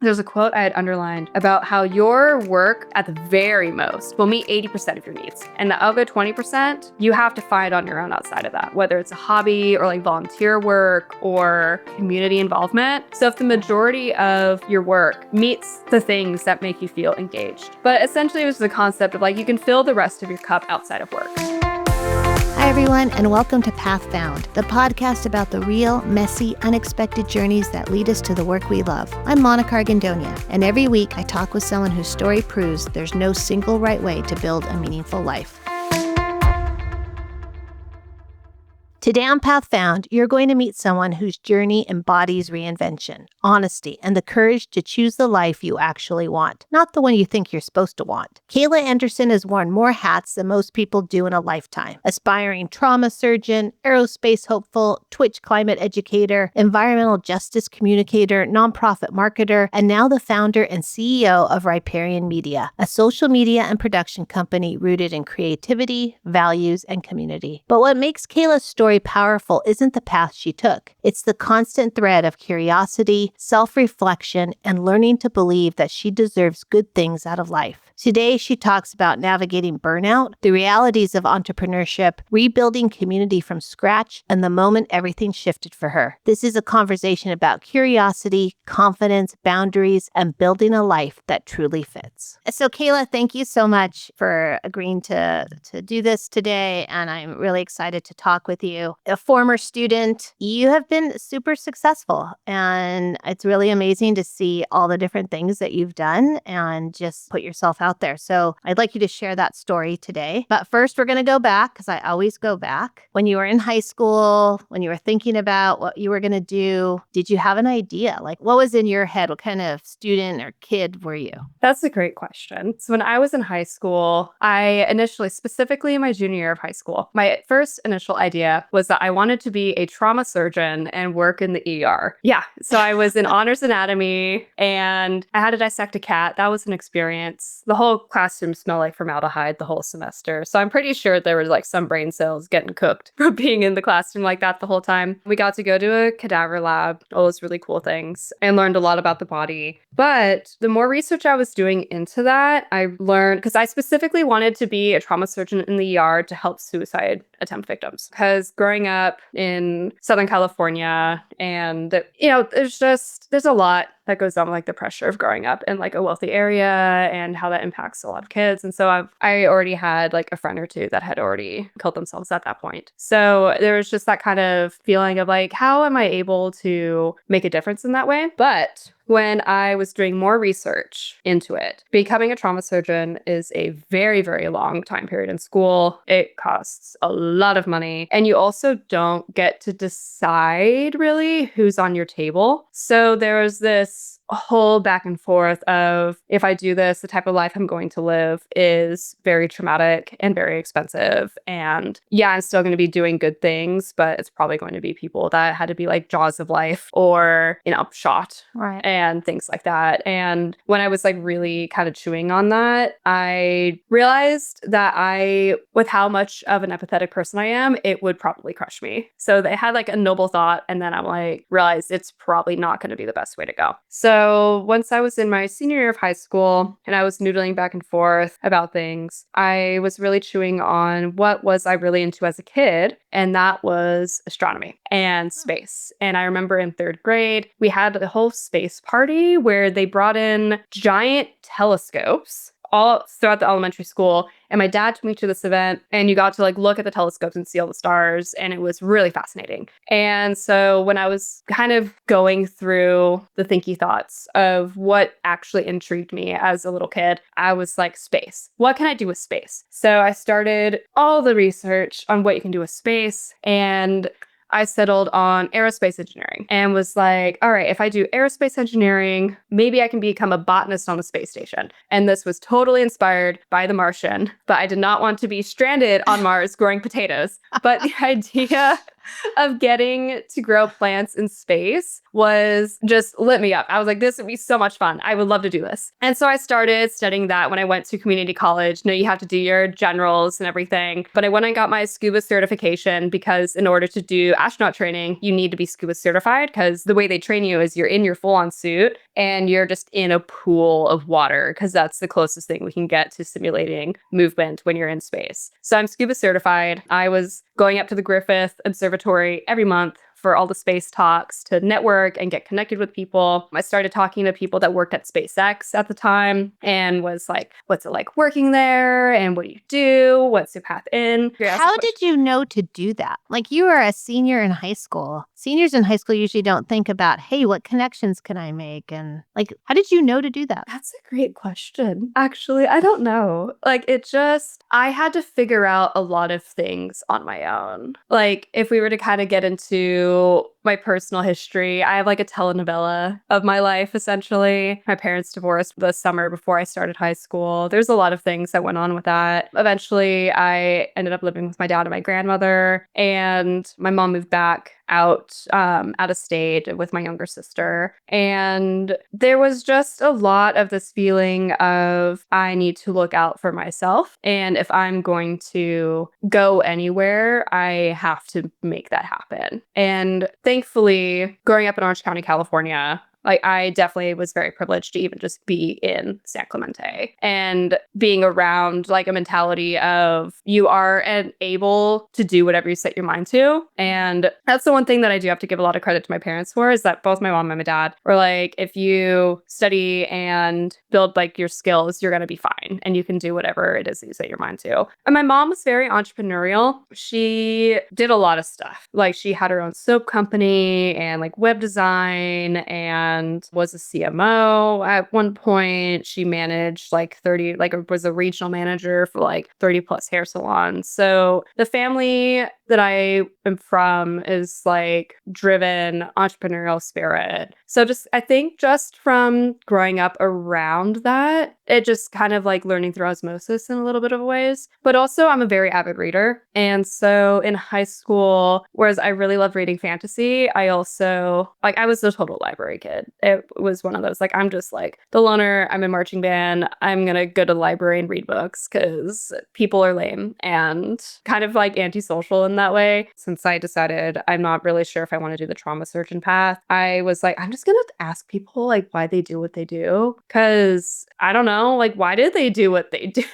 There's a quote I had underlined about how your work at the very most will meet 80% of your needs. And the other 20%, you have to find on your own outside of that, whether it's a hobby or like volunteer work or community involvement. So if the majority of your work meets the things that make you feel engaged. But essentially it was the concept of like, you can fill the rest of your cup outside of work. Hi, everyone, and welcome to Path Found, the podcast about the real, messy, unexpected journeys that lead us to the work we love. I'm Monica Argandonia, and every week I talk with someone whose story proves there's no single right way to build a meaningful life. Today on Path Found, you're going to meet someone whose journey embodies reinvention, honesty, and the courage to choose the life you actually want, not the one you think you're supposed to want. Kayla Anderson has worn more hats than most people do in a lifetime. Aspiring trauma surgeon, aerospace hopeful, Twitch climate educator, environmental justice communicator, nonprofit marketer, and now the founder and CEO of Riparian Media, a social media and production company rooted in creativity, values, and community. But what makes Kayla's story powerful isn't the path she took. It's the constant thread of curiosity, self-reflection, and learning to believe that she deserves good things out of life. Today, she talks about navigating burnout, the realities of entrepreneurship, rebuilding community from scratch, and the moment everything shifted for her. This is a conversation about curiosity, confidence, boundaries, and building a life that truly fits. So, Kayla, thank you so much for agreeing to do this today, and I'm really excited to talk with you. A former student, you have been super successful, and it's really amazing to see all the different things that you've done and just put yourself out there. So I'd like you to share that story today. But first, we're going to go back, because I always go back. When you were in high school, when you were thinking about what you were going to do, did you have an idea? Like, what was in your head? What kind of student or kid were you? That's a great question. So when I was in high school, I initially, specifically in my junior year of high school, my first initial idea was that I wanted to be a trauma surgeon and work in the ER. Yeah. So I was in honors anatomy and I had to dissect a cat. That was an experience. The whole classroom smelled like formaldehyde the whole semester. So I'm pretty sure there was like some brain cells getting cooked from being in the classroom like that the whole time. We got to go to a cadaver lab, all those really cool things, and learned a lot about the body. But the more research I was doing into that, I learned, because I specifically wanted to be a trauma surgeon in the ER to help suicide attempt victims. Because growing up in Southern California, and there's a lot that goes on, like the pressure of growing up in like a wealthy area and how that impacts a lot of kids. And so I already had like a friend or two that had already killed themselves at that point. So there was just that kind of feeling of like, how am I able to make a difference in that way? But when I was doing more research into it, becoming a trauma surgeon is a very, very long time period in school. It costs a lot of money. And you also don't get to decide really who's on your table. So there was this whole back and forth of, if I do this, the type of life I'm going to live is very traumatic and very expensive. And yeah, I'm still going to be doing good things, but it's probably going to be people that had to be like jaws of life or, shot. Right. And things like that. And when I was like really kind of chewing on that, I realized that with how much of an empathetic person I am, it would probably crush me. So they had like a noble thought. And then I'm like, realized it's probably not going to be the best way to go. So once I was in my senior year of high school and I was noodling back and forth about things, I was really chewing on what was I really into as a kid. And that was astronomy and space. And I remember in third grade, we had a whole space party where they brought in giant telescopes all throughout the elementary school. And my dad took me to this event and you got to like look at the telescopes and see all the stars. And it was really fascinating. And so when I was kind of going through the thinky thoughts of what actually intrigued me as a little kid, I was like, space. What can I do with space? So I started all the research on what you can do with space, and I settled on aerospace engineering and was like, all right, if I do aerospace engineering, maybe I can become a botanist on the space station. And this was totally inspired by The Martian, but I did not want to be stranded on Mars growing potatoes. But the idea of getting to grow plants in space was just lit me up. I was like, this would be so much fun. I would love to do this. And so I started studying that when I went to community college. You have to do your generals and everything. But I went and got my scuba certification because in order to do astronaut training, you need to be scuba certified because the way they train you is you're in your full-on suit and you're just in a pool of water because that's the closest thing we can get to simulating movement when you're in space. So I'm scuba certified. I was going up to the Griffith Observatory every month for all the space talks to network and get connected with people. I started talking to people that worked at SpaceX at the time and was like, what's it like working there? And what do you do? What's your path in? How did you know to do that? Like, you were a senior in high school. Seniors in high school usually don't think about, hey, what connections can I make? And like, how did you know to do that? That's a great question. Actually, I don't know. I had to figure out a lot of things on my own. Like, if we were to kind of get into my personal history, I have like a telenovela of my life, essentially. My parents divorced the summer before I started high school. There's a lot of things that went on with that. Eventually, I ended up living with my dad and my grandmother, and my mom moved back out of state with my younger sister. And there was just a lot of this feeling of I need to look out for myself. And if I'm going to go anywhere, I have to make that happen. And thankfully, growing up in Orange County, California, like I definitely was very privileged to even just be in San Clemente and being around like a mentality of you are able to do whatever you set your mind to. And that's the one thing that I do have to give a lot of credit to my parents for is that both my mom and my dad were like, if you study and build like your skills, you're going to be fine and you can do whatever it is that you set your mind to. And my mom was very entrepreneurial. She did a lot of stuff. Like she had her own soap company and like web design and was a CMO at one point. She managed was a regional manager for like 30 plus hair salons. So the family that I am from is like driven entrepreneurial spirit. So I think just from growing up around that, it just kind of like learning through osmosis in a little bit of ways. But also I'm a very avid reader. And so in high school, whereas I really loved reading fantasy, I also I was the total library kid. It was one of those, like, I'm just like the loner. I'm in marching band. I'm going to go to the library and read books because people are lame and kind of like antisocial in that way. Since I decided I'm not really sure if I want to do the trauma surgeon path, I was like, I'm just going to ask people like why they do what they do. Because I don't know, like, why did they do what they do?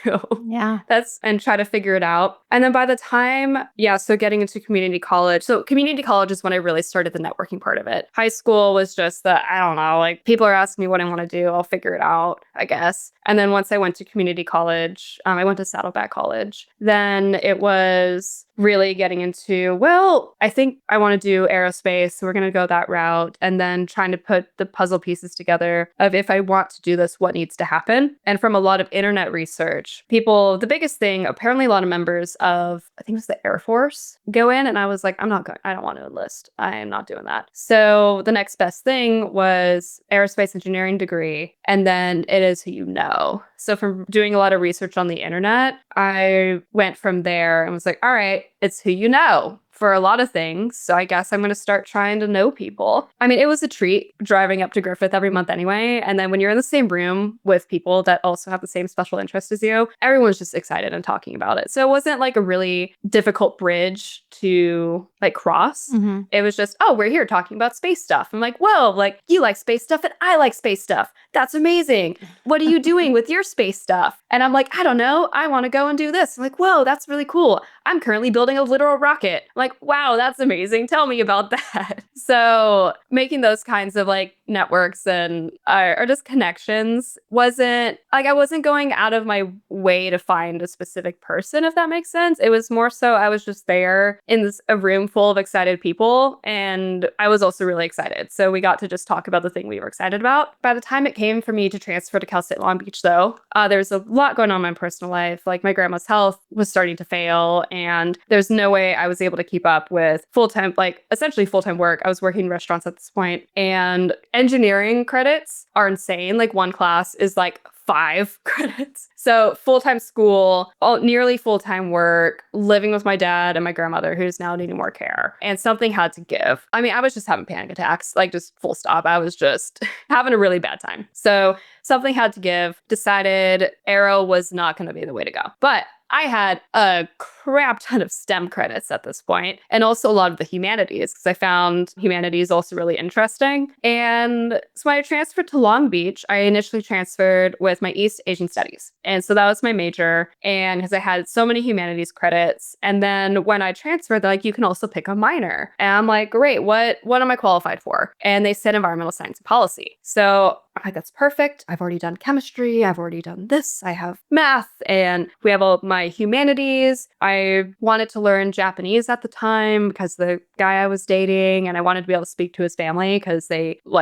Yeah. And try to figure it out. And then by the time, so getting into community college. So community college is when I really started the networking part of it. High school was just I don't know, like people are asking me what I want to do. I'll figure it out, I guess. And then once I went to community college, I went to Saddleback College. Then it was really getting into, well, I think I want to do aerospace, so we're going to go that route. And then trying to put the puzzle pieces together of if I want to do this, what needs to happen. And from a lot of internet research, the biggest thing, apparently a lot of members of, I think it was the Air Force, go in. And I was like, I don't want to enlist. I am not doing that. So the next best thing was aerospace engineering degree. And then it is who you know. So from doing a lot of research on the internet, I went from there and was like, all right, it's who you know for a lot of things. So I guess I'm going to start trying to know people. I mean, it was a treat driving up to Griffith every month anyway. And then when you're in the same room with people that also have the same special interest as you, everyone's just excited and talking about it. So it wasn't like a really difficult bridge to like cross. Mm-hmm. It was just, oh, we're here talking about space stuff. I'm like, whoa, like you like space stuff and I like space stuff. That's amazing. What are you doing with your space stuff? And I'm like, I don't know. I want to go and do this. I'm like, whoa, that's really cool. I'm currently building a literal rocket. I'm like, wow, that's amazing. Tell me about that. So making those kinds of like networks and or just connections wasn't like I wasn't going out of my way to find a specific person, if that makes sense. It was more so I was just there in a room full of excited people, and I was also really excited. So we got to just talk about the thing we were excited about. By the time it came for me to transfer to Cal State Long Beach, though, there's a lot going on in my personal life. Like my grandma's health was starting to fail, and there's no way I was able to keep up with full-time, like essentially full-time work. I was working in restaurants at this point, and engineering credits are insane. Like one class is like 5 credits. So full-time school, nearly full-time work, living with my dad and my grandmother who's now needing more care. And something had to give. I mean, I was just having panic attacks, like just full stop. I was just having a really bad time. So something had to give, decided aero was not going to be the way to go. But I had a crap ton of STEM credits at this point, and also a lot of the humanities, because I found humanities also really interesting. And so when I transferred to Long Beach, I initially transferred with my East Asian Studies. And so that was my major. And because I had so many humanities credits, and then when I transferred, they're like, you can also pick a minor. And I'm like, great, what am I qualified for? And they said environmental science and policy. So I'm like, that's perfect. I've already done chemistry. I've already done this. I have math, and we have all my humanities. I wanted to learn Japanese at the time because the guy I was dating, and I wanted to be able to speak to his family because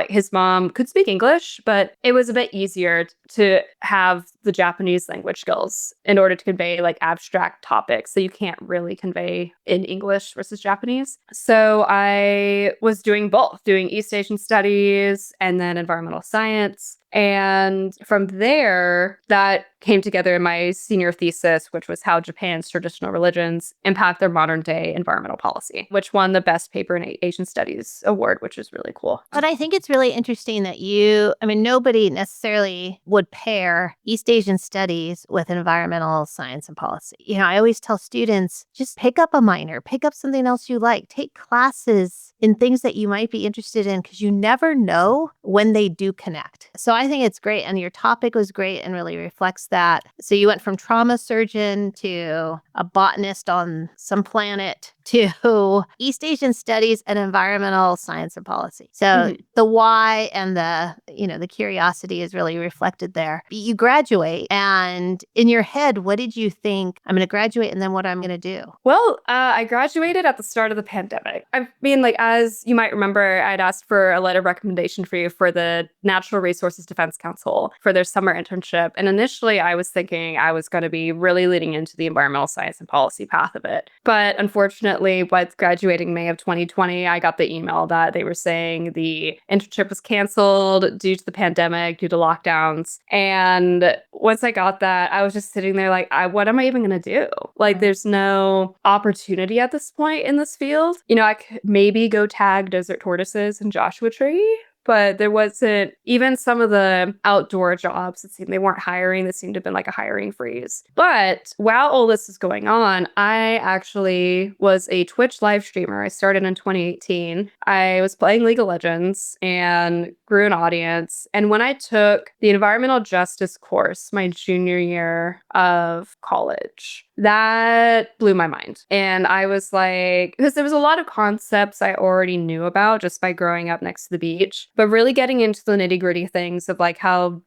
his mom could speak English, but it was a bit easier to have the Japanese language skills in order to convey like abstract topics that you can't really convey in English versus Japanese. So I was doing both, doing East Asian studies and then environmental science. And from there, that came together in my senior thesis, which was how Japan's traditional religions impact their modern day environmental policy, which won the Best Paper in Asian Studies award, which is really cool. But I think it's really interesting that nobody necessarily would pair East Asian studies with environmental science and policy. I always tell students, just pick up a minor, pick up something else you like, take classes in things that you might be interested in, because you never know when they do connect. So I think it's great. And your topic was great and really reflects that. So you went from trauma surgeon to a botanist on some planet to East Asian studies and environmental science and policy. So the why and the curiosity is really reflected there. You graduate, and in your head, what did you think? I'm going to graduate, and then what I'm going to do? Well, I graduated at the start of the pandemic. I mean, like, as you might remember, I'd asked for a letter of recommendation for you for the Natural Resources Defense Council for their summer internship. And initially, I was thinking I was going to be really leading into the environmental science and policy path of it. But unfortunately, with graduating May of 2020, I got the email that they were saying the internship was canceled due to the pandemic, due to lockdowns. And once I got that, I was just sitting there like, what am I even going to do? Like, there's no opportunity at this point in this field. I could maybe go tag desert tortoises in Joshua Tree, but there wasn't even some of the outdoor jobs. It seemed they weren't hiring. This seemed to have been like a hiring freeze. But while all this is going on, I actually was a Twitch live streamer. I started in 2018. I was playing League of Legends and grew an audience. And when I took the environmental justice course my junior year of college, that blew my mind. And I was like, because there was a lot of concepts I already knew about just by growing up next to the beach, but really getting into the nitty-gritty things of like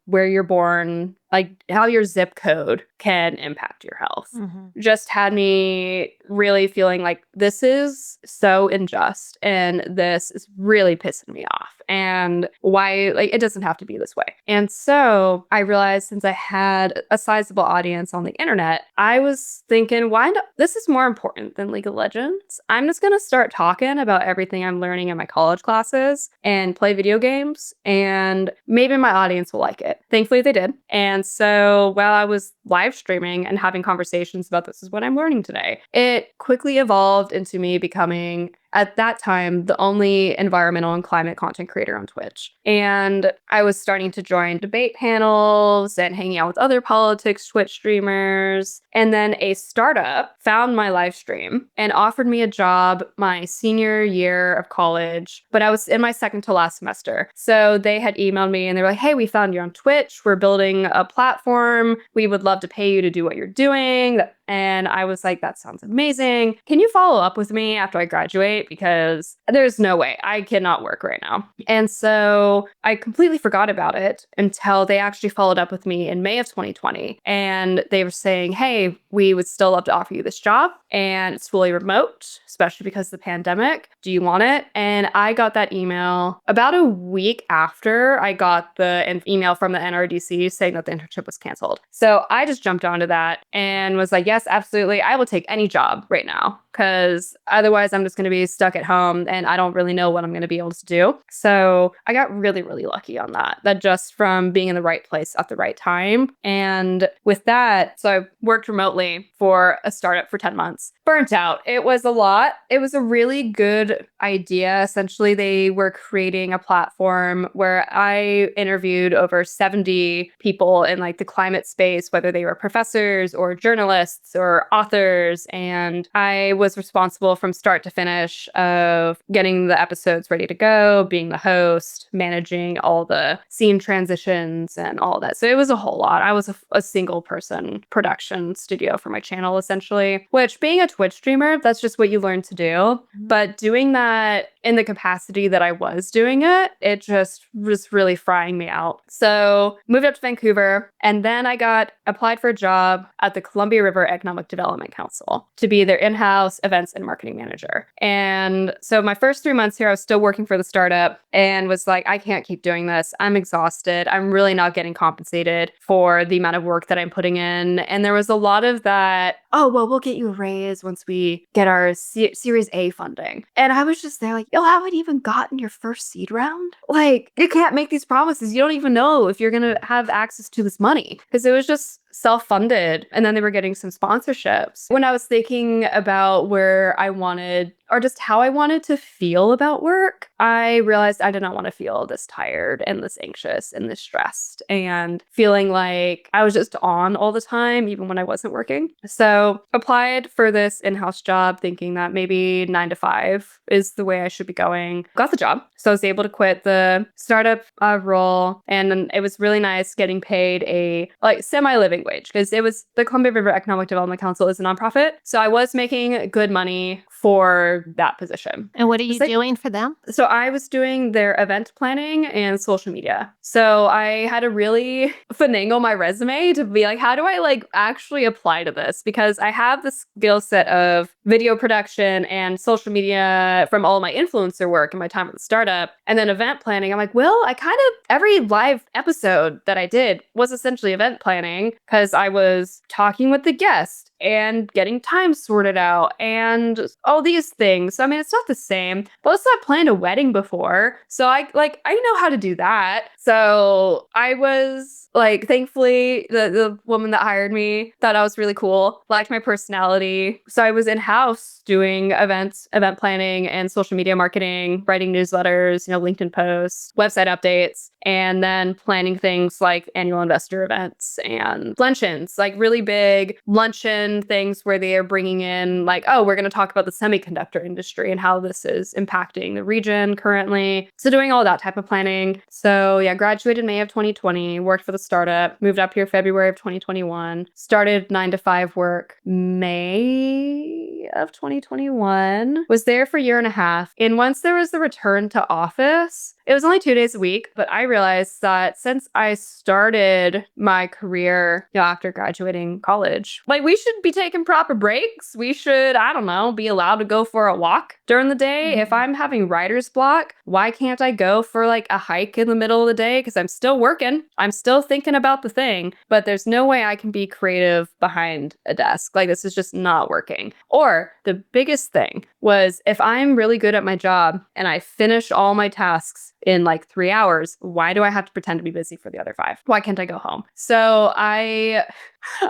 where you're born, like how your zip code can impact your health, just had me really feeling like this is so unjust and this is really pissing me off, and why, like, it doesn't have to be this way. And so I realized, since I had a sizable audience on the internet, I was thinking, why not? This is more important than League of Legends. I'm just going to start talking about everything I'm learning in my college classes and play video games, and maybe my audience will like it. Thankfully, they did. And so while I was live streaming and having conversations about this is what I'm learning today, it quickly evolved into me becoming, at that time, the only environmental and climate content creator on Twitch. And I was starting to join debate panels and hanging out with other politics Twitch streamers. And then a startup found my live stream and offered me a job my senior year of college, but I was in my second to last semester. So they had emailed me and they were like, hey, we found you on Twitch. We're building a platform. We would love to pay you to do what you're doing. And I was like, that sounds amazing. Can you follow up with me after I graduate? Because there's no way. I cannot work right now. And so I completely forgot about it until they actually followed up with me in May of 2020. And they were saying, hey, we would still love to offer you this job. And it's fully remote, especially because of the pandemic. Do you want it? And I got that email about a week after I got the email from the NRDC saying that the internship was canceled. So I just jumped onto that and was like, yes, absolutely. I will take any job right now because otherwise I'm just going to be stuck at home and I don't really know what I'm going to be able to do. So I got really, really lucky on that just from being in the right place at the right time. And with that, so I worked remotely for a startup for 10 months, burnt out. It was a lot. It was a really good idea. Essentially, they were creating a platform where I interviewed over 70 people in like the climate space, whether they were professors or journalists or authors. And I was responsible from start to finish of getting the episodes ready to go, being the host, managing all the scene transitions and all that. So it was a whole lot. I was a single person production studio for my channel, essentially, which being a Twitch streamer, that's just what you learn to do. But doing that in the capacity that I was doing it, it just was really frying me out. So moved up to Vancouver, and then I got applied for a job at the Columbia River Economic Development Council to be their in-house events and marketing manager. And so my first 3 months here, I was still working for the startup and was like, I can't keep doing this. I'm exhausted. I'm really not getting compensated for the amount of work that I'm putting in. And there was a lot of that, oh, well, we'll get you a raise once we get our Series A funding. And I was just there like, you haven't even gotten your first seed round? Like, you can't make these promises. You don't even know if you're going to have access to this money. Because it was just self-funded. And then they were getting some sponsorships. When I was thinking about where I wanted or just how I wanted to feel about work, I realized I did not want to feel this tired and this anxious and this stressed and feeling like I was just on all the time, even when I wasn't working. So applied for this in-house job thinking that maybe 9 to 5 is the way I should be going. Got the job. So I was able to quit the startup role. And then it was really nice getting paid a like semi-living wage because it was the Columbia River Economic Development Council is a nonprofit. So I was making good money for that position. And what are you doing for them? So I was doing their event planning and social media. So I had to really finagle my resume to be like, how do I like actually apply to this? Because I have the skill set of video production and social media from all my influencer work and my time at the startup. And then event planning, I'm like, well, I kind of, every live episode that I did was essentially event planning because I was talking with the guest and getting time sorted out and all these things. So, I mean, it's not the same, but let's not planned a wedding before. So I know how to do that. So I was like, thankfully, the woman that hired me thought I was really cool, liked my personality. So I was in-house doing event planning and social media marketing, writing newsletters, LinkedIn posts, website updates, and then planning things like annual investor events and luncheons, like really big luncheon things where they are bringing in like, oh, we're going to talk about the semiconductor industry and how this is impacting the region currently. So doing all that type of planning. So yeah, graduated May of 2020, worked for the startup, moved up here February of 2021, started 9 to 5 work May of 2021, was there for a year and a half. And once there was the return to office, it was only 2 days a week, but I realized that since I started my career, after graduating college, like we should be taking proper breaks. We should, I don't know, be allowed to go for a walk during the day. If I'm having writer's block, why can't I go for like a hike in the middle of the day? Because I'm still working. I'm still thinking about the thing, but there's no way I can be creative behind a desk. Like this is just not working. Or the biggest thing was if I'm really good at my job and I finish all my tasks in like 3 hours, why do I have to pretend to be busy for the other 5? Why can't I go home? So I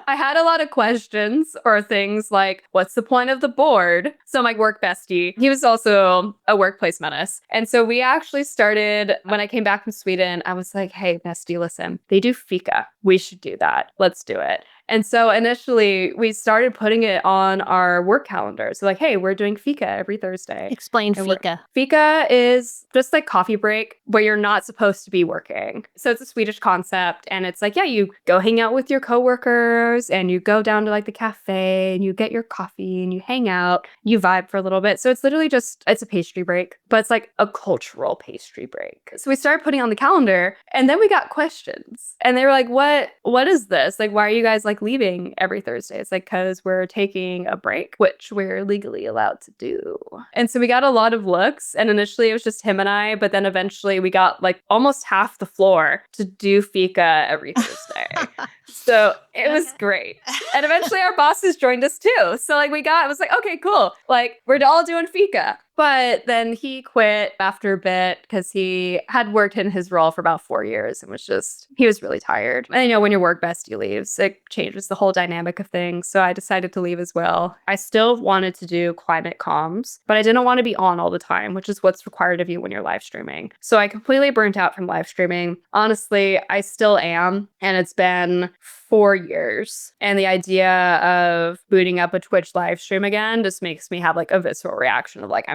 had a lot of questions or things like, what's the point of the board? So my work bestie, he was also a workplace menace. And so we actually started, when I came back from Sweden, I was like, hey, bestie, listen, they do fika. We should do that. Let's do it. And so initially we started putting it on our work calendar. So like, hey, we're doing fika every Thursday. Explain fika. Fika is just like coffee break where you're not supposed to be working. So it's a Swedish concept. And it's like, yeah, you go hang out with your coworkers and you go down to like the cafe and you get your coffee and you hang out, you vibe for a little bit. So it's literally just, it's a pastry break, but it's like a cultural pastry break. So we started putting on the calendar and then we got questions and they were like, what is this? Like, why are you guys like leaving every Thursday? It's like, because we're taking a break, which we're legally allowed to do. And so we got a lot of looks. And initially it was just him and I, but then eventually we got like almost half the floor to do fika every Thursday. So it was great. And eventually our bosses joined us too. So like it was like, okay, cool. Like we're all doing fika. But then he quit after a bit because he had worked in his role for about 4 years and he was really tired. And when your work bestie leaves, it changes the whole dynamic of things. So I decided to leave as well. I still wanted to do climate comms, but I didn't want to be on all the time, which is what's required of you when you're live streaming. So I completely burnt out from live streaming. Honestly, I still am. And it's been 4 years. And the idea of booting up a Twitch live stream again just makes me have like a visceral reaction of like,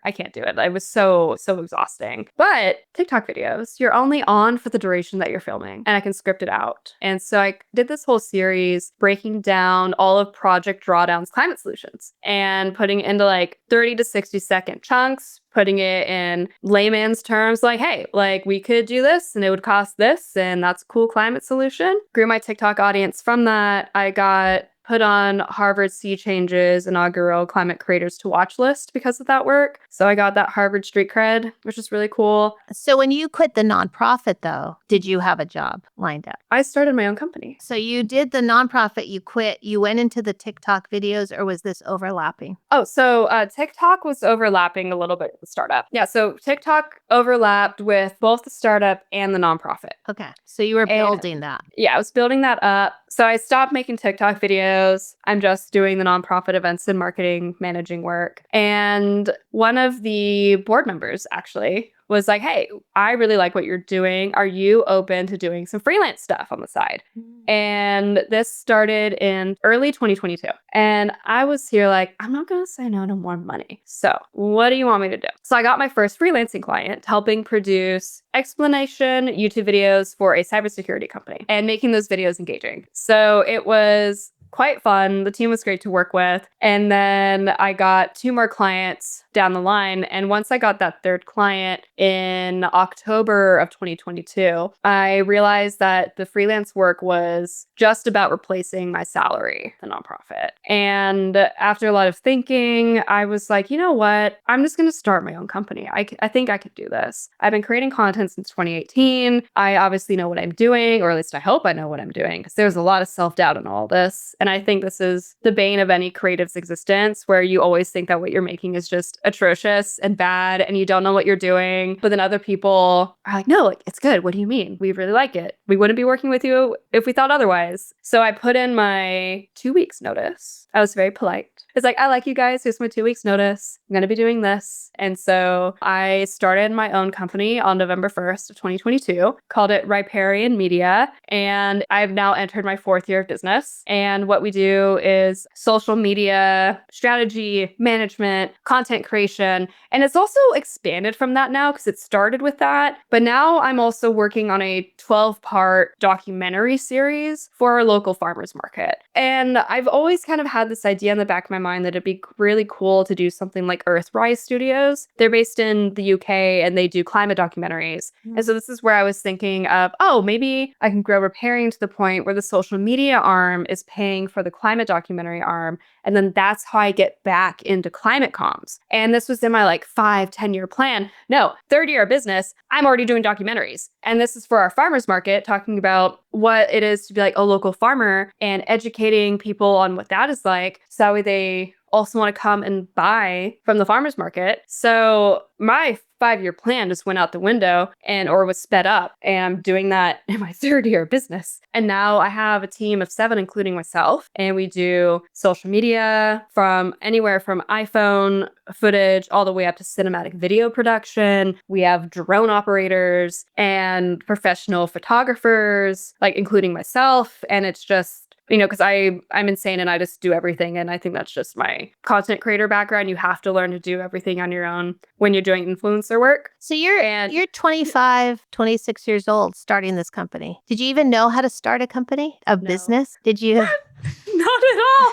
I can't do it. It was so exhausting. But TikTok videos, you're only on for the duration that you're filming and I can script it out. And so I did this whole series breaking down all of Project Drawdown's climate solutions and putting it into like 30 to 60-second chunks, putting it in layman's terms like, hey, like we could do this and it would cost this and that's a cool climate solution. Grew my TikTok audience from that. I got put on Harvard Sea Change's inaugural climate creators to watch list because of that work. So I got that Harvard street cred, which is really cool. So when you quit the nonprofit, though, did you have a job lined up? I started my own company. So you did the nonprofit, you quit, you went into the TikTok videos, or was this overlapping? Oh, so TikTok was overlapping a little bit with the startup. Yeah, so TikTok overlapped with both the startup and the nonprofit. Okay, so you were building that. Yeah, I was building that up. So I stopped making TikTok videos. I'm just doing the nonprofit events and marketing, managing work. And one of the board members actually was like, hey, I really like what you're doing. Are you open to doing some freelance stuff on the side? And this started in early 2022. And I was here like, I'm not going to say no to more money. So what do you want me to do? So I got my first freelancing client helping produce explanation YouTube videos for a cybersecurity company and making those videos engaging. So it was quite fun. The team was great to work with. And then I got 2 more clients down the line. And once I got that third client in October of 2022, I realized that the freelance work was just about replacing my salary, the nonprofit. And after a lot of thinking, I was like, you know what? I'm just going to start my own company. I think I could do this. I've been creating content since 2018. I obviously know what I'm doing, or at least I hope I know what I'm doing, because there's a lot of self-doubt in all this. And I think this is the bane of any creative's existence, where you always think that what you're making is just atrocious and bad and you don't know what you're doing. But then other people are like, no, like it's good. What do you mean? We really like it. We wouldn't be working with you if we thought otherwise. So I put in my 2 weeks notice. I was very polite. It's like, I like you guys. Here's my 2 weeks notice. I'm going to be doing this. And so I started my own company on November 1st of 2022, called it Riparian Media. And I've now entered my 4th year of business. And what we do is social media strategy, management, content creation. And it's also expanded from that now because it started with that. But now I'm also working on a 12-part documentary series for our local farmers market. And I've always kind of had this idea in the back of my mind that it'd be really cool to do something like Earthrise Studios. They're based in the UK and they do climate documentaries. And so this is where I was thinking of, oh, maybe I can grow Riparian to the point where the social media arm is paying for the climate documentary arm. And then that's how I get back into climate comms. And this was in my like 5-10 year plan. No, 3rd year of business, I'm already doing documentaries. And this is for our farmers market, talking about what it is to be like a local farmer and educating people on what that is like. So that way they also want to come and buy from the farmers market. So my 5-year plan just went out the window or was sped up. And I'm doing that in my 3rd year of business. And now I have a team of 7, including myself. And we do social media from anywhere from iPhone footage all the way up to cinematic video production. We have drone operators and professional photographers, like including myself. And it's just, because I'm insane and I just do everything. And I think that's just my content creator background. You have to learn to do everything on your own when you're doing influencer work. So you're 25, 26 years old starting this company. Did you even know how to start a company, a business? Did you? Not at all.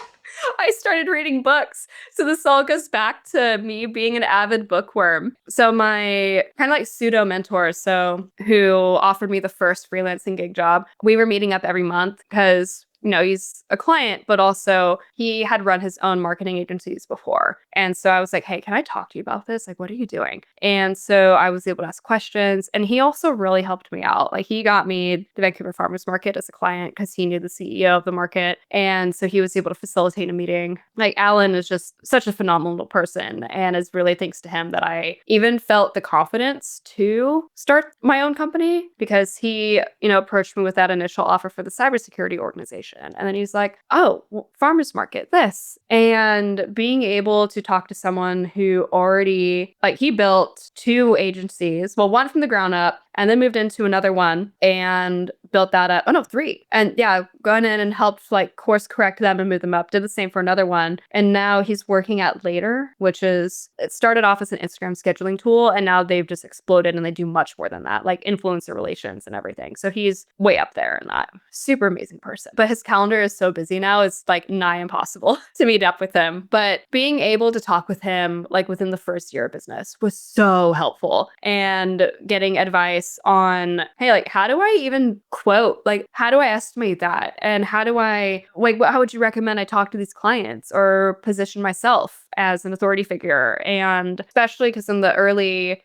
I started reading books. So this all goes back to me being an avid bookworm. So my kind of like pseudo mentor, who offered me the first freelancing gig job, we were meeting up every month because he's a client, but also he had run his own marketing agencies before. And so I was like, hey, can I talk to you about this? Like, what are you doing? And so I was able to ask questions. And he also really helped me out. Like, he got me the Vancouver Farmers Market as a client because he knew the CEO of the market. And so he was able to facilitate a meeting. Like, Alan is just such a phenomenal person. And it's really thanks to him that I even felt the confidence to start my own company, because he, approached me with that initial offer for the cybersecurity organization. And then he's like, oh, well, farmers market, this. And being able to talk to someone who already, like, he built 2 agencies, well, one from the ground up, and then moved into another one and built that up. Oh no, 3. And yeah, gone in and helped like course correct them and move them up. Did the same for another one. And now he's working at Later, which is, it started off as an Instagram scheduling tool. And now they've just exploded and they do much more than that, like influencer relations and everything. So he's way up there in that. Super amazing person. But his calendar is so busy now, it's like nigh impossible to meet up with him. But being able to talk with him like within the first year of business was so helpful. And getting advice on, hey, like, how do I even quote? Like, how do I estimate that? And how do I, like, how would you recommend I talk to these clients or position myself as an authority figure? And especially because in the early,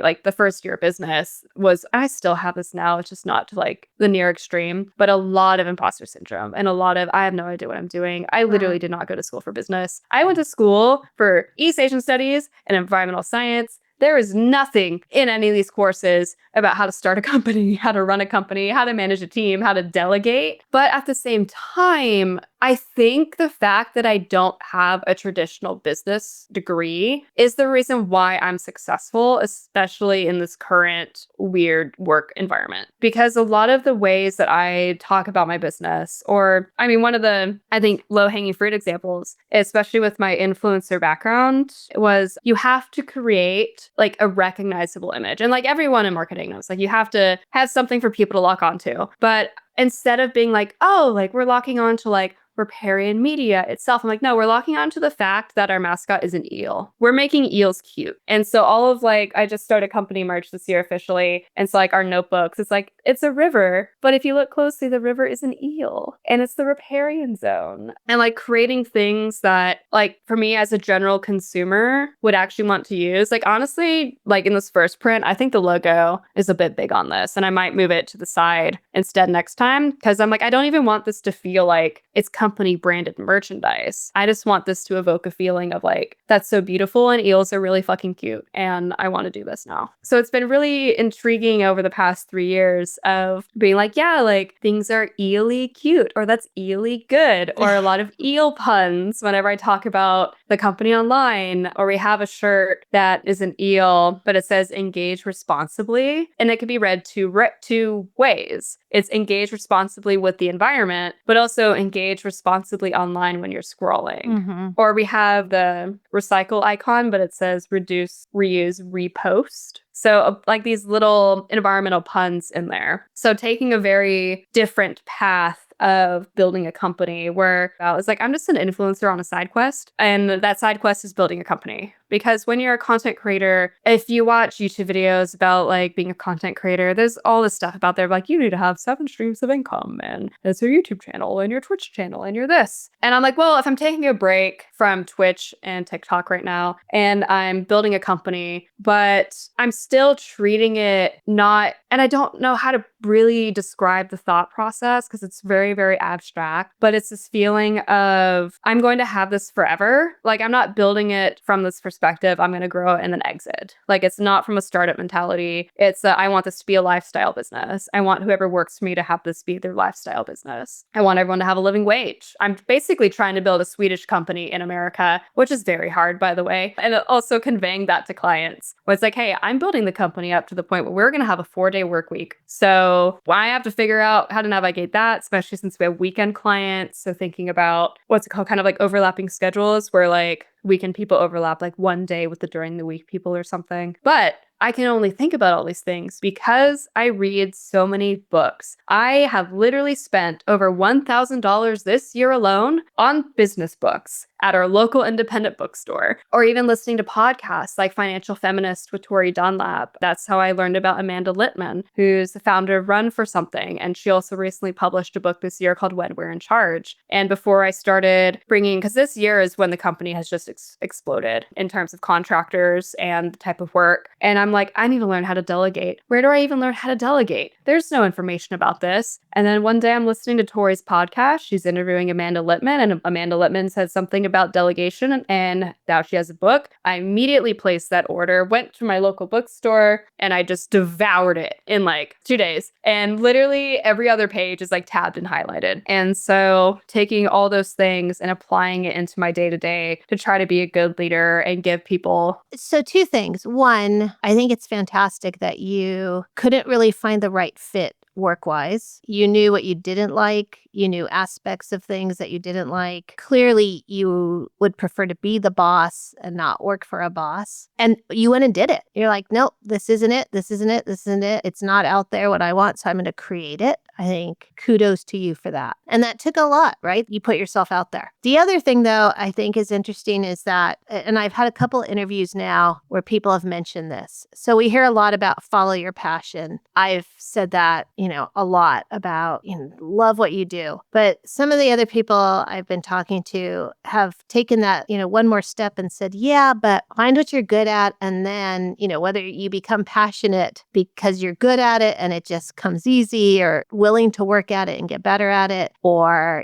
like the first year of business was, I still have this now, it's just not to like the near extreme, but a lot of imposter syndrome and a lot of, I have no idea what I'm doing. I literally did not go to school for business. I went to school for East Asian studies and environmental science. There is nothing in any of these courses about how to start a company, how to run a company, how to manage a team, how to delegate. But at the same time, I think the fact that I don't have a traditional business degree is the reason why I'm successful, especially in this current weird work environment. Because a lot of the ways that I talk about my business, or I mean, one of the, I think, low-hanging fruit examples, especially with my influencer background, was you have to create like a recognizable image. And like everyone in marketing knows, like you have to have something for people to lock onto. But instead of being like, oh, like we're locking on to like Riparian Media itself, I'm like, no, we're locking on to the fact that our mascot is an eel. We're making eels cute. And so all of like, I just started company merch this year officially. And so like our notebooks, it's like, it's a river. But if you look closely, the river is an eel and it's the riparian zone. And like creating things that like for me as a general consumer would actually want to use. Like honestly, like in this first print, I think the logo is a bit big on this and I might move it to the side instead next time. Cause I'm like, I don't even want this to feel like it's company branded merchandise. I just want this to evoke a feeling of like, that's so beautiful and eels are really fucking cute. And I want to do this now. So it's been really intriguing over the past 3 years of being like, yeah, like things are eely cute or that's eely good or a lot of eel puns whenever I talk about the company online, or we have a shirt that is an eel, but it says engage responsibly. And it can be read two ways. It's engage responsibly with the environment, but also engage responsibly online when you're scrolling. Mm-hmm. Or we have the recycle icon, but it says reduce, reuse, repost. So like these little environmental puns in there. So taking a very different path of building a company where I was like, I'm just an influencer on a side quest. And that side quest is building a company. Because when you're a content creator, if you watch YouTube videos about like being a content creator, there's all this stuff about there like you need to have 7 streams of income and there's your YouTube channel and your Twitch channel and you're this. And I'm like, well, if I'm taking a break from Twitch and TikTok right now and I'm building a company, but I'm still treating it not, and I don't know how to really describe the thought process because it's very, very abstract, but it's this feeling of I'm going to have this forever. Like I'm not building it from this perspective. I'm going to grow it and then exit. Like it's not from a startup mentality. It's I want this to be a lifestyle business. I want whoever works for me to have this be their lifestyle business. I want everyone to have a living wage. I'm basically trying to build a Swedish company in America, which is very hard, by the way. And also conveying that to clients where it's like, hey, I'm building the company up to the point where we're going to have a 4-day work week. So I have to figure out how to navigate that, especially since we have weekend clients. So thinking about what's it called, kind of like overlapping schedules where like weekend people overlap like one day with the during the week people or something. But I can only think about all these things because I read so many books. I have literally spent over $1,000 this year alone on business books at our local independent bookstore, or even listening to podcasts like Financial Feminist with Tori Dunlap. That's how I learned about Amanda Littman, who's the founder of Run for Something. And she also recently published a book this year called When We're in Charge. And before I started bringing, because this year is when the company has just exploded in terms of contractors and the type of work. And I'm like, I need to learn how to delegate. Where do I even learn how to delegate? There's no information about this. And then one day I'm listening to Tori's podcast. She's interviewing Amanda Littman, and Amanda Littman said something about delegation, and now she has a book. I immediately placed that order, went to my local bookstore, and I just devoured it in like 2 days. And literally every other page is like tabbed and highlighted. And so taking all those things and applying it into my day-to-day to try to be a good leader and give people. So 2 things. One, I think it's fantastic that you couldn't really find the right fit work-wise. You knew what you didn't like. You knew aspects of things that you didn't like. Clearly, you would prefer to be the boss and not work for a boss. And you went and did it. You're like, nope, this isn't it. This isn't it. This isn't it. It's not out there what I want, so I'm going to create it. I think kudos to you for that. And that took a lot, right? You put yourself out there. The other thing, though, I think is interesting is that, and I've had a couple interviews now where people have mentioned this. So we hear a lot about follow your passion. I've said that, a lot about, love what you do. But some of the other people I've been talking to have taken that, one more step and said, yeah, but find what you're good at. And then, whether you become passionate because you're good at it and it just comes easy, or willing to work at it and get better at it, or,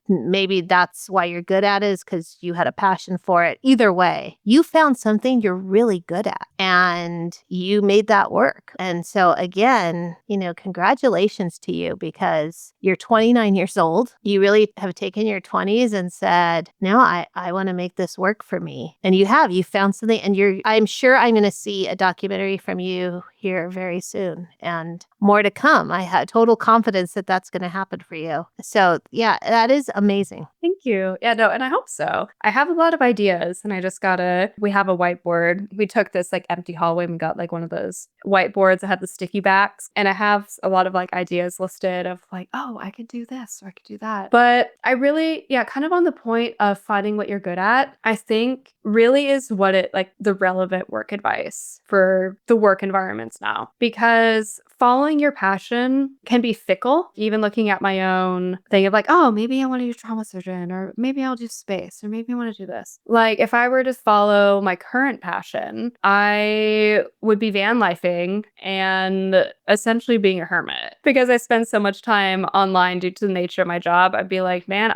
maybe that's why you're good at it is because you had a passion for it. Either way, you found something you're really good at and you made that work. And so again, congratulations to you, because you're 29 years old. You really have taken your 20s and said, no, I want to make this work for me. And you found something, and I'm sure I'm going to see a documentary from you here very soon, and more to come. I have total confidence that that's going to happen for you. So yeah, that is amazing. Thank you. Yeah, no, and I hope so. I have a lot of ideas, and we have a whiteboard. We took this like empty hallway and we got like one of those whiteboards that had the sticky backs. And I have a lot of like ideas listed of like, oh, I could do this or I could do that. But I really, kind of on the point of finding what you're good at, I think really is what the relevant work advice for the work environments now. Because following your passion can be fickle. Even looking at my own thing of like, oh, maybe I want to do trauma surgeon, or maybe I'll do space, or maybe I want to do this. Like if I were to follow my current passion, I would be van lifing and essentially being a hermit, because I spend so much time online due to the nature of my job. I'd be like, man,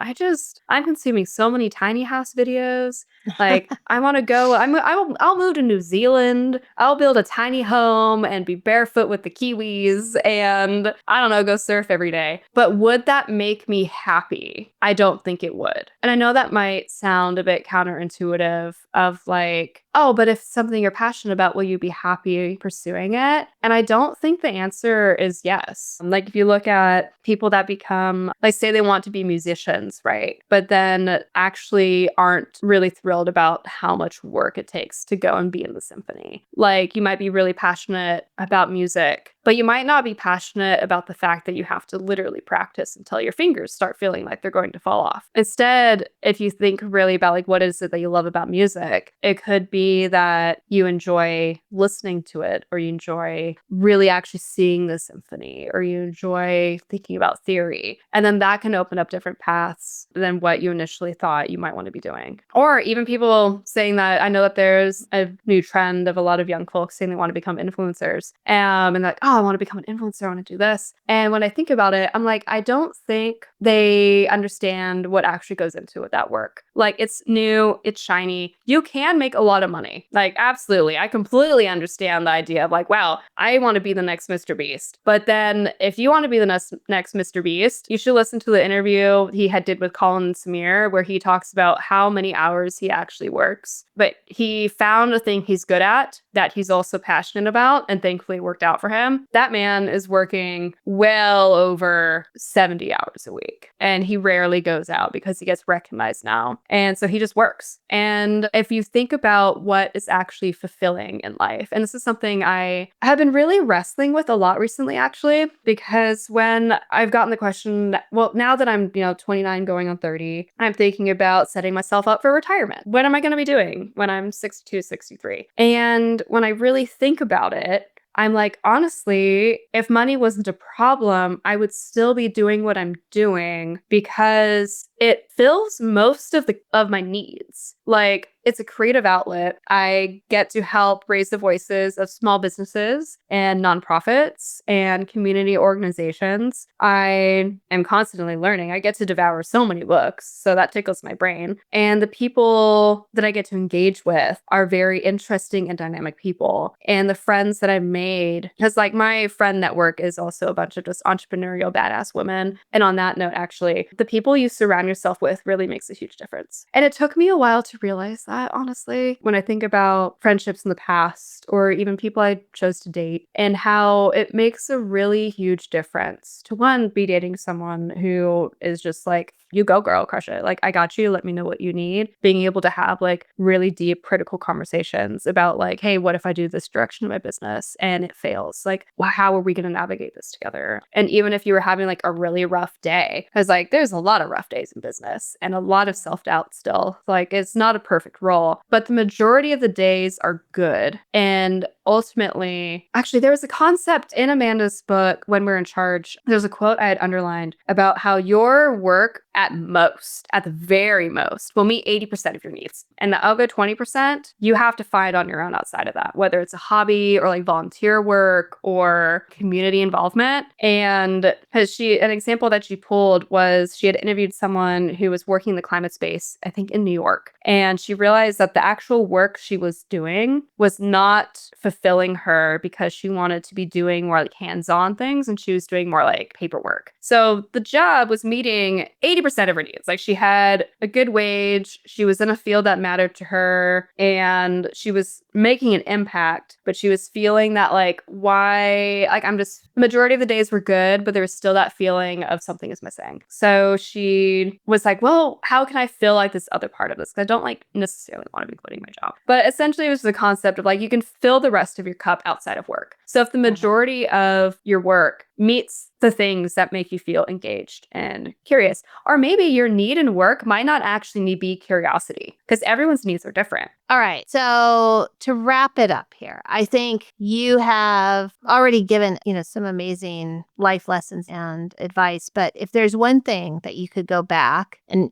I'm consuming so many tiny house videos. Like I want to go, I'll move to New Zealand. I'll build a tiny home and be barefoot with the Kiwis and I don't know, go surf every day. But would that make me happy? I don't think it would. And I know that might sound a bit counterintuitive of like, oh, but if something you're passionate about, will you be happy pursuing it? And I don't think the answer is yes. Like if you look at people that become, like say they want to be musicians, right? But then actually aren't really thrilled about how much work it takes to go and be in the symphony. Like you might be really passionate about music, but you might not be passionate about the fact that you have to literally practice until your fingers start feeling like they're going to fall off. Instead, if you think really about like what is it that you love about music, it could be that you enjoy listening to it, or you enjoy really actually seeing the symphony, or you enjoy thinking about theory. And then that can open up different paths than what you initially thought you might want to be doing. Or even people saying that, I know that there's a new trend of a lot of young folks saying they want to become influencers. And like, oh, I want to become an influencer, I want to do this. And when I think about it, I'm like, I don't think they understand what actually goes into it, that work. Like it's new, it's shiny. You can make a lot of money. Like absolutely. I completely understand the idea of like, wow, I want to be the next Mr. Beast. But then if you want to be the next Mr. Beast, you should listen to the interview he did with Colin Samir, where he talks about how many hours he actually works. But he found a thing he's good at that he's also passionate about and thankfully worked out for him. That man is working well over 70 hours a week, and he rarely goes out because he gets recognized now. And so he just works. And if you think about what is actually fulfilling in life, and this is something I have been really wrestling with a lot recently, actually, because when I've gotten the question, well, now that I'm, 29 going on 30, I'm thinking about setting myself up for retirement. What am I going to be doing when I'm 62, 63? And when I really think about it, I'm like, honestly, if money wasn't a problem, I would still be doing what I'm doing because it fills most of my needs. Like, it's a creative outlet. I get to help raise the voices of small businesses and nonprofits and community organizations. I am constantly learning. I get to devour so many books, so that tickles my brain. And the people that I get to engage with are very interesting and dynamic people. And the friends that I've made, because like my friend network is also a bunch of just entrepreneurial badass women. And on that note, actually, the people you surround yourself with really makes a huge difference. And it took me a while to realize that, honestly, when I think about friendships in the past or even people I chose to date, and how it makes a really huge difference to, one, be dating someone who is just like, you go girl, crush it. Like, I got you. Let me know what you need. Being able to have like really deep critical conversations about like, hey, what if I do this direction of my business and it fails? Like, well, how are we going to navigate this together? And even if you were having like a really rough day, because like there's a lot of rough days in business and a lot of self-doubt still. Like, it's not a perfect role, but the majority of the days are good. And ultimately, actually, there was a concept in Amanda's book, When We're in Charge. There's a quote I had underlined about how your work at the very most, will meet 80% of your needs. And the other 20%, you have to find on your own outside of that, whether it's a hobby or like volunteer work or community involvement. And an example that she pulled was she had interviewed someone who was working in the climate space, I think in New York. And she realized that the actual work she was doing was not fulfilling her because she wanted to be doing more like hands-on things and she was doing more like paperwork. So the job was meeting 80% of her needs. Like, she had a good wage, she was in a field that mattered to her, and she was making an impact, but she was feeling that like, why, like, the majority of the days were good, but there was still that feeling of something is missing. So she was like, well, how can I feel like this other part of this? Because I don't like necessarily want to be quitting my job. But essentially it was the concept of like, you can fill the rest of your cup outside of work. So if the majority of your work meets the things that make you feel engaged and curious, or maybe your need in work might not actually be curiosity, because everyone's needs are different. All right. So to wrap it up here, I think you have already given, some amazing life lessons and advice. But if there's one thing that you could go back and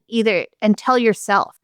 tell yourself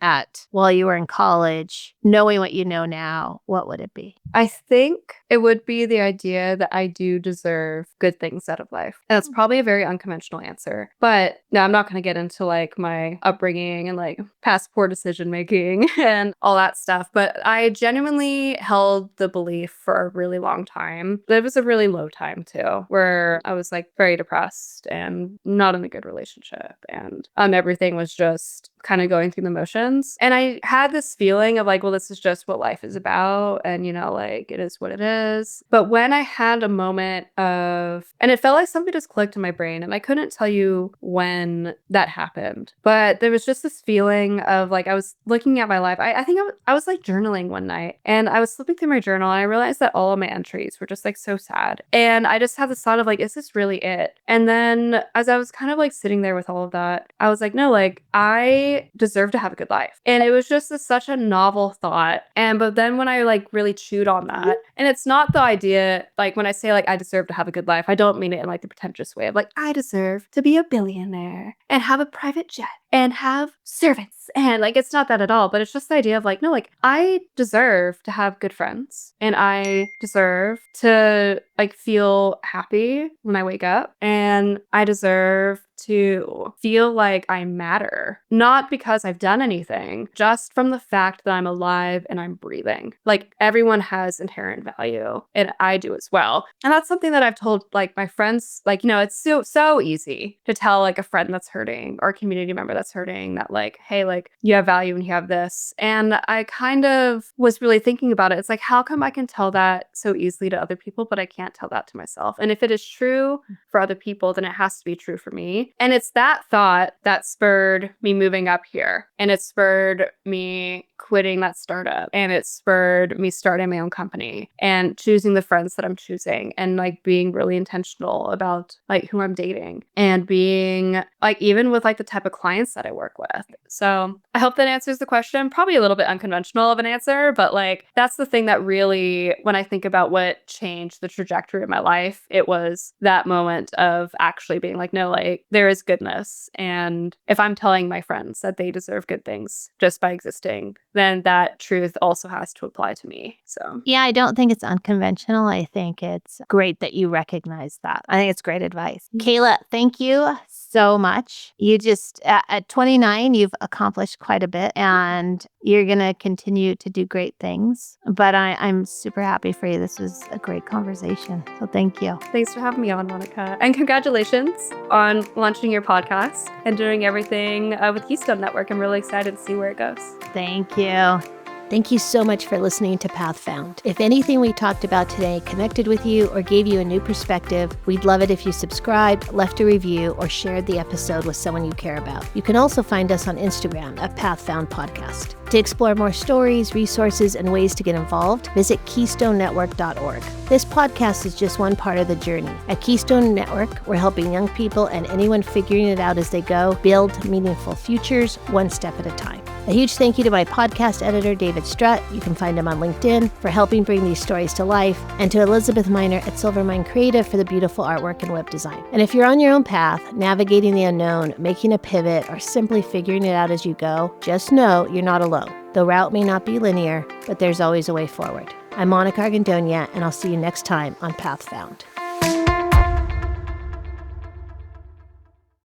while you were in college, knowing what you know now, what would it be? I think it would be the idea that I do deserve good things out of life. And that's probably a very unconventional answer. But now I'm not going to get into like my upbringing and like past poor decision making and all that stuff. But I genuinely held the belief for a really long time. It was a really low time too, where I was like very depressed and not in a good relationship. And everything was just kind of going through the motions. And I had this feeling of like, well, this is just what life is about. And, like, it is what it is. But when I had a moment and it felt like something just clicked in my brain, and I couldn't tell you when that happened, but there was just this feeling of like, I was looking at my life. I think I was like journaling one night, and I was flipping through my journal, and I realized that all of my entries were just like so sad. And I just had this thought of like, is this really it? And then as I was kind of like sitting there with all of that, I was like, no, like, I deserve to have a good life. And it was just such a novel thought. But then when I like really chewed on that, and it's not the idea, like when I say like I deserve to have a good life, I don't mean it in like the pretentious way of like, I deserve to be a billionaire and have a private jet and have servants. And like, it's not that at all, but it's just the idea of like, no, like, I deserve to have good friends, and I deserve to like feel happy when I wake up, and I deserve to feel like I matter, not because I've done anything, just from the fact that I'm alive and I'm breathing. Like everyone has inherent value, and I do as well. And that's something that I've told like my friends, like, it's so easy to tell like a friend that's hurting or a community member that's hurting that like, hey, like you have value and you have this. And I kind of was really thinking about it. It's like, how come I can tell that so easily to other people, but I can't tell that to myself? And if it is true for other people, then it has to be true for me. And it's that thought that spurred me moving up here. And it spurred me quitting that startup. And it spurred me starting my own company and choosing the friends that I'm choosing and like being really intentional about like who I'm dating and being like even with like the type of clients that I work with. So I hope that answers the question. Probably a little bit unconventional of an answer, but like that's the thing that really, when I think about what changed the trajectory of my life, it was that moment of actually being like, no, like there is goodness. And if I'm telling my friends that they deserve good things just by existing, then that truth also has to apply to me. So Yeah, I don't think it's unconventional. I think it's great that you recognize that. I think it's great advice. Kayla, thank you so much. You just, at 29, you've accomplished quite a bit and you're going to continue to do great things. But I'm super happy for you. This was a great conversation. So thank you. Thanks for having me on, Monica. And congratulations on launching your podcast and doing everything with Keystone Network. I'm really excited to see where it goes. Thank you. Thank you so much for listening to Path Found. If anything we talked about today connected with you or gave you a new perspective, we'd love it if you subscribed, left a review, or shared the episode with someone you care about. You can also find us on Instagram at Path Found Podcast. To explore more stories, resources, and ways to get involved, visit KeystoneNetwork.org. This podcast is just one part of the journey. At Keystone Network, we're helping young people and anyone figuring it out as they go build meaningful futures one step at a time. A huge thank you to my podcast editor, David Strutt. You can find him on LinkedIn for helping bring these stories to life, and to Elizabeth Miner at Silvermine Creative for the beautiful artwork and web design. And if you're on your own path, navigating the unknown, making a pivot, or simply figuring it out as you go, just know you're not alone. The route may not be linear, but there's always a way forward. I'm Monica Argandonia, and I'll see you next time on Path Found.